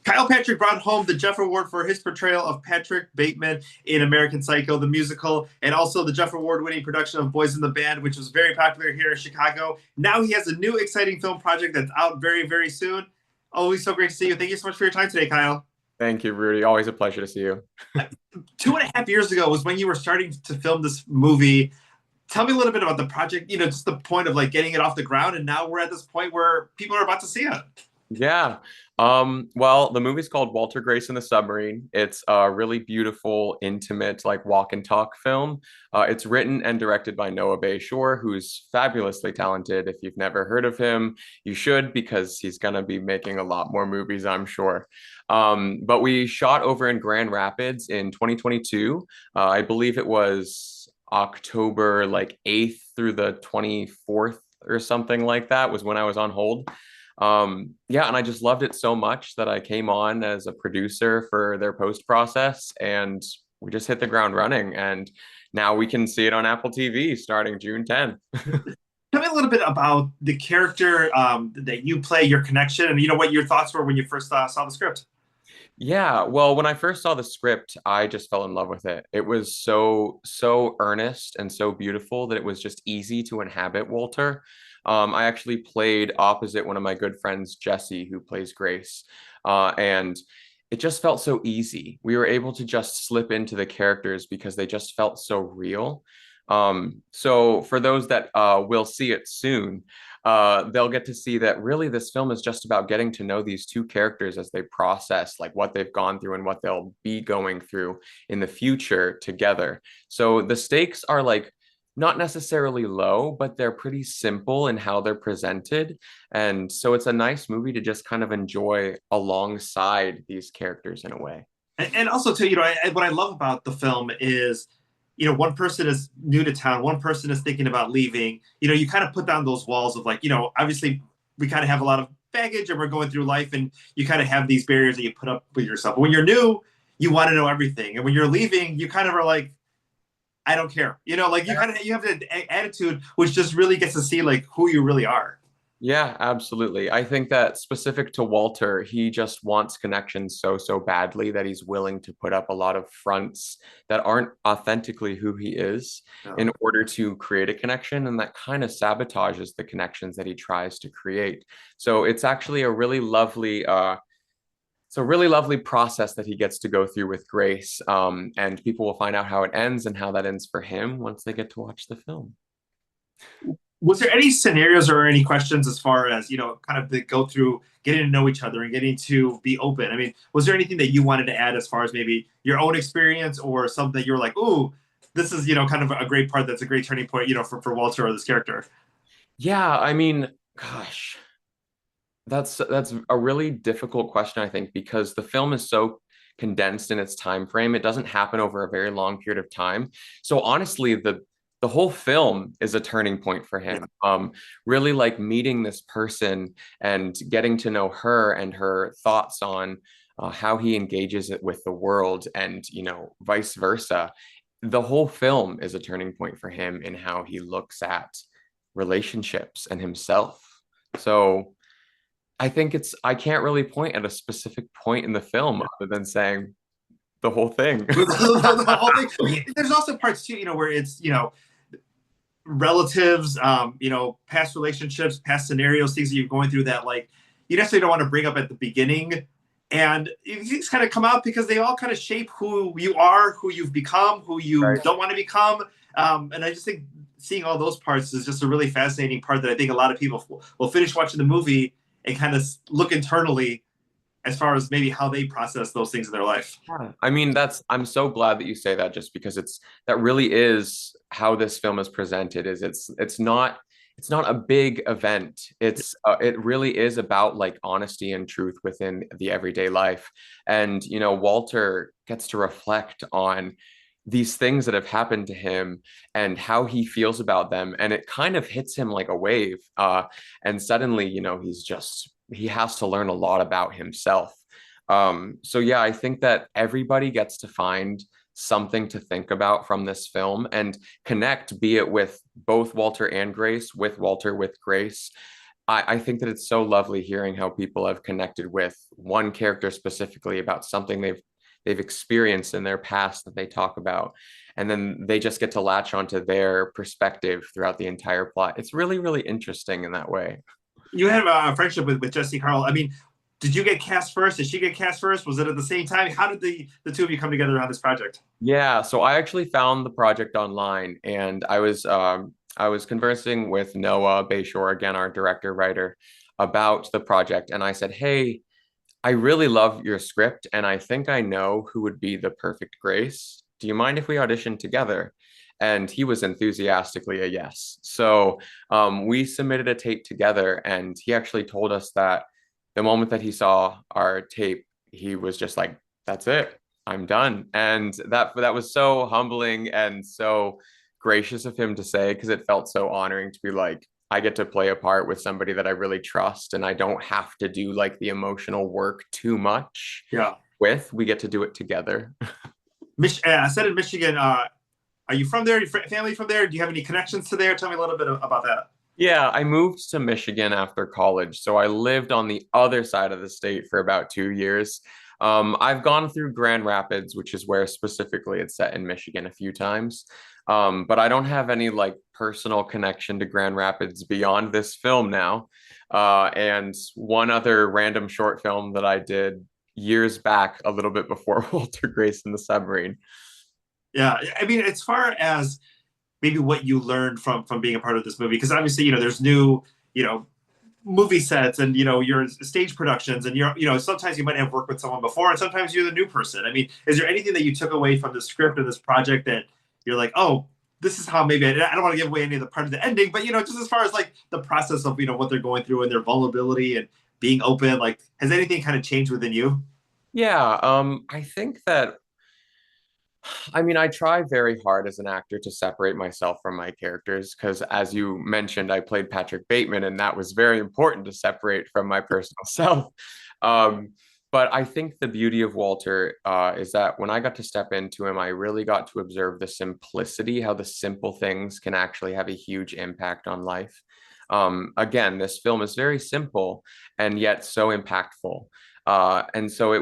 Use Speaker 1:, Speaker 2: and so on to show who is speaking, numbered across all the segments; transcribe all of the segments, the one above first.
Speaker 1: Kyle Patrick brought home the Jeff Award for his portrayal of Patrick Bateman in American Psycho, the musical, and also the Jeff Award winning production of Boys in the Band, which was very popular here in Chicago. Now he has a new exciting film project that's out very, very soon. Always so great to see you. Thank you so much for your time today, Kyle.
Speaker 2: Thank you, Rudy. Always a pleasure to see you.
Speaker 1: 2.5 years ago was when you were starting to film this movie. Tell me a little bit about the project, just the point of like getting it off the ground. And now we're at this point where people are about to see it.
Speaker 2: Yeah. Well, the movie's called Walter Grace and the Submarine. It's a really beautiful, intimate, like walk and talk film. It's written and directed by Noah Bayshore, who's fabulously talented. If you've never heard of him, you should because he's gonna be making a lot more movies, I'm sure. But we shot over in Grand Rapids in 2022. I believe it was October like 8th through the 24th or something like that was when I was on hold. Yeah, and I just loved it so much that I came on as a producer for their post process, and we just hit the ground running. And now we can see it on Apple TV starting June 10th.
Speaker 1: Tell me a little bit about the character that you play, your connection, and what your thoughts were when you first saw the script.
Speaker 2: Yeah, well, when I first saw the script, I just fell in love with it. It was so earnest and so beautiful that it was just easy to inhabit Walter. I actually played opposite one of my good friends, Jesse, who plays Grace, and it just felt so easy. We were able to just slip into the characters because they just felt so real. So for those that will see it soon, they'll get to see that really this film is just about getting to know these two characters as they process like what they've gone through and what they'll be going through in the future together. So the stakes are like not necessarily low, but they're pretty simple in how they're presented. And so it's a nice movie to just kind of enjoy alongside these characters in a way.
Speaker 1: And also, too, what I love about the film is, one person is new to town, one person is thinking about leaving. You kind of put down those walls of like, obviously we kind of have a lot of baggage and we're going through life, and you kind of have these barriers that you put up with yourself. But when you're new, you want to know everything, and when you're leaving, you kind of are like, I don't care. Like you have an attitude which just really gets to see like who you really are.
Speaker 2: Yeah, absolutely. I think that specific to Walter, he just wants connections so badly that he's willing to put up a lot of fronts that aren't authentically who he is
Speaker 1: No.
Speaker 2: in order to create a connection. And that kind of sabotages the connections that he tries to create. So it's actually a really lovely, it's a really lovely process that he gets to go through with Grace. And people will find out how it ends and how that ends for him once they get to watch the film.
Speaker 1: Was there any scenarios or any questions as far as kind of the go through getting to know each other and getting to be open? I mean, was there anything that you wanted to add as far as maybe your own experience or something that you were like, ooh, this is kind of a great part, that's a great turning point for Walter or this character?
Speaker 2: Yeah, I mean, gosh, that's a really difficult question, I think, because the film is so condensed in its time frame. It doesn't happen over a very long period of time. So honestly, the whole film is a turning point for
Speaker 1: Yeah.
Speaker 2: him. Really like meeting this person and getting to know her and her thoughts on how he engages it with the world, and vice versa. The whole film is a turning point for him in how he looks at relationships and himself. So I can't really point at a specific point in the film other than saying the whole thing.
Speaker 1: The whole thing. There's also parts too, where it's relatives, past relationships, past scenarios, things that you're going through that like you necessarily don't want to bring up at the beginning. And these kind of come out because they all kind of shape who you are, who you've become, who you
Speaker 2: Right.
Speaker 1: don't want to become. And I just think seeing all those parts is just a really fascinating part that I think a lot of people will finish watching the movie and kind of look internally as far as maybe how they process those things in their life.
Speaker 2: Yeah. I mean, I'm so glad that you say that, just because that really is how this film is presented. Is it's not a big event. It really is about like honesty and truth within the everyday life. And Walter gets to reflect on these things that have happened to him and how he feels about them, and it kind of hits him like a wave. And suddenly, he has to learn a lot about himself. So yeah, I think that everybody gets to find something to think about from this film and connect, be it with both Walter and Grace, with Walter, with Grace. I think that it's so lovely hearing how people have connected with one character specifically about something they've experienced in their past that they talk about, and then they just get to latch onto their perspective throughout the entire plot. It's really, really interesting in that way.
Speaker 1: You had a friendship with Jesse Carl. I mean, did you get cast first? Did she get cast first? Was it at the same time? How did the two of you come together on this project?
Speaker 2: Yeah, so I actually found the project online, and I was conversing with Noah Bayshore, again, our director writer, about the project, and I said, "Hey, I really love your script, and I think I know who would be the perfect Grace. Do you mind if we audition together?" And he was enthusiastically a yes. So we submitted a tape together, and he actually told us that the moment that he saw our tape, he was just like, "That's it. I'm done." And that was so humbling and so gracious of him to say, because it felt so honoring to be like, I get to play a part with somebody that I really trust, and I don't have to do like the emotional work too much
Speaker 1: Yeah.
Speaker 2: with. We get to do it together.
Speaker 1: I said in Michigan. Are you from there? Are you family from there? Do you have any connections to there? Tell me a little bit about that.
Speaker 2: Yeah, I moved to Michigan after college, so I lived on the other side of the state for about 2 years. I've gone through Grand Rapids, which is where specifically it's set in Michigan a few times. But I don't have any like personal connection to Grand Rapids beyond this film now. And one other random short film that I did years back, a little bit before Walter Grace and the Submarine.
Speaker 1: Yeah, I mean, as far as maybe what you learned from being a part of this movie, because obviously, there's new, you know, movie sets and your stage productions, and sometimes you might have worked with someone before, and sometimes you're the new person. I mean, is there anything that you took away from the script of this project that you're like, oh, this is how maybe I don't want to give away any of the part of the ending, but just as far as like the process of what they're going through and their vulnerability and being open, like has anything kind of changed within you?
Speaker 2: Yeah, I think that I mean, I try very hard as an actor to separate myself from my characters because, as you mentioned, I played Patrick Bateman, and that was very important to separate from my personal self. Um, but I think the beauty of Walter is that when I got to step into him, I really got to observe the simplicity, how the simple things can actually have a huge impact on life. Again, this film is very simple and yet so impactful. And so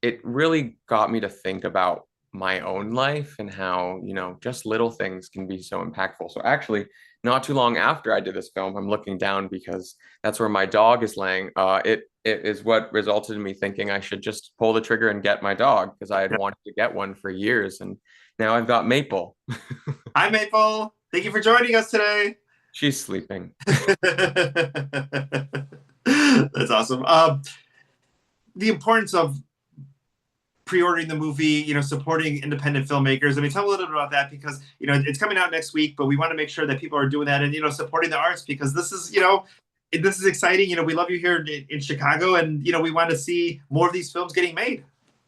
Speaker 2: it really got me to think about my own life and how, just little things can be so impactful. So actually, not too long after I did this film, I'm looking down because that's where my dog is laying. It is what resulted in me thinking I should just pull the trigger and get my dog because I had
Speaker 1: Yeah.
Speaker 2: wanted to get one for years, and now I've got Maple.
Speaker 1: Hi, Maple. Thank you for joining us today.
Speaker 2: She's sleeping.
Speaker 1: That's awesome. The importance of pre-ordering the movie, supporting independent filmmakers. I mean, tell me a little bit about that because it's coming out next week, but we want to make sure that people are doing that and supporting the arts because this is exciting. We love you here in Chicago, and we want to see more of these films getting made.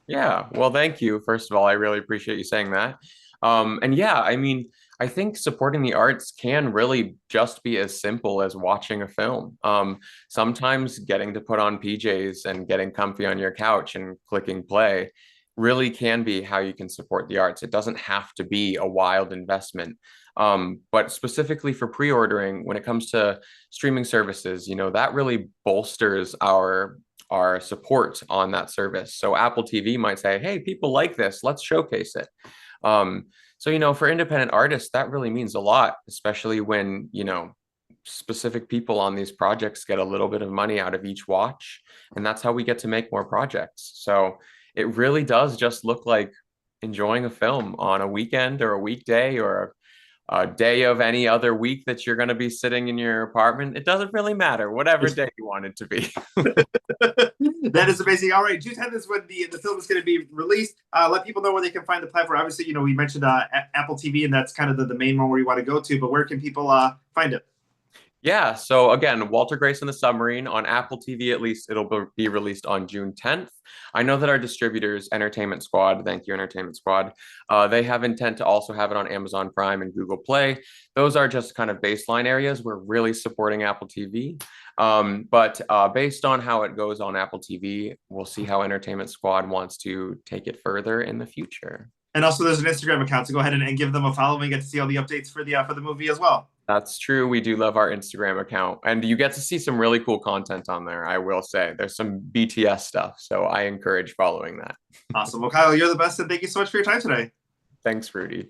Speaker 2: Yeah, well, thank you. First of all, I really appreciate you saying that. And yeah, I mean, I think supporting the arts can really just be as simple as watching a film. Sometimes getting to put on PJs and getting comfy on your couch and clicking play really can be how you can support the arts. It doesn't have to be a wild investment. But specifically for pre-ordering, when it comes to streaming services, that really bolsters our support on that service. So Apple TV might say, "Hey, people like this. Let's showcase it." So for independent artists, that really means a lot, especially when specific people on these projects get a little bit of money out of each watch, and that's how we get to make more projects. So it really does just look like enjoying a film on a weekend or a weekday or a day of any other week that you're going to be sitting in your apartment. It doesn't really matter, whatever day you want it to be.
Speaker 1: That is amazing. All right, June 10th is when the film is going to be released. Let people know where they can find the platform. Obviously, we mentioned Apple TV, and that's kind of the main one where you want to go to. But where can people find it?
Speaker 2: Yeah, so again, Walter Grace and the Submarine on Apple TV, at least it'll be released on June 10th. I know that our distributors, Entertainment Squad, thank you, Entertainment Squad, they have intent to also have it on Amazon Prime and Google Play. Those are just kind of baseline areas. We're really supporting Apple TV. But based on how it goes on Apple TV, we'll see how Entertainment Squad wants to take it further in the future.
Speaker 1: And also, there's an Instagram account, so go ahead and give them a follow and get to see all the updates for the movie as well.
Speaker 2: That's true. We do love our Instagram account, and you get to see some really cool content on there. I will say there's some BTS stuff, so I encourage following that.
Speaker 1: Awesome. Well, Kyle, you're the best, and thank you so much for your time today.
Speaker 2: Thanks, Rudy.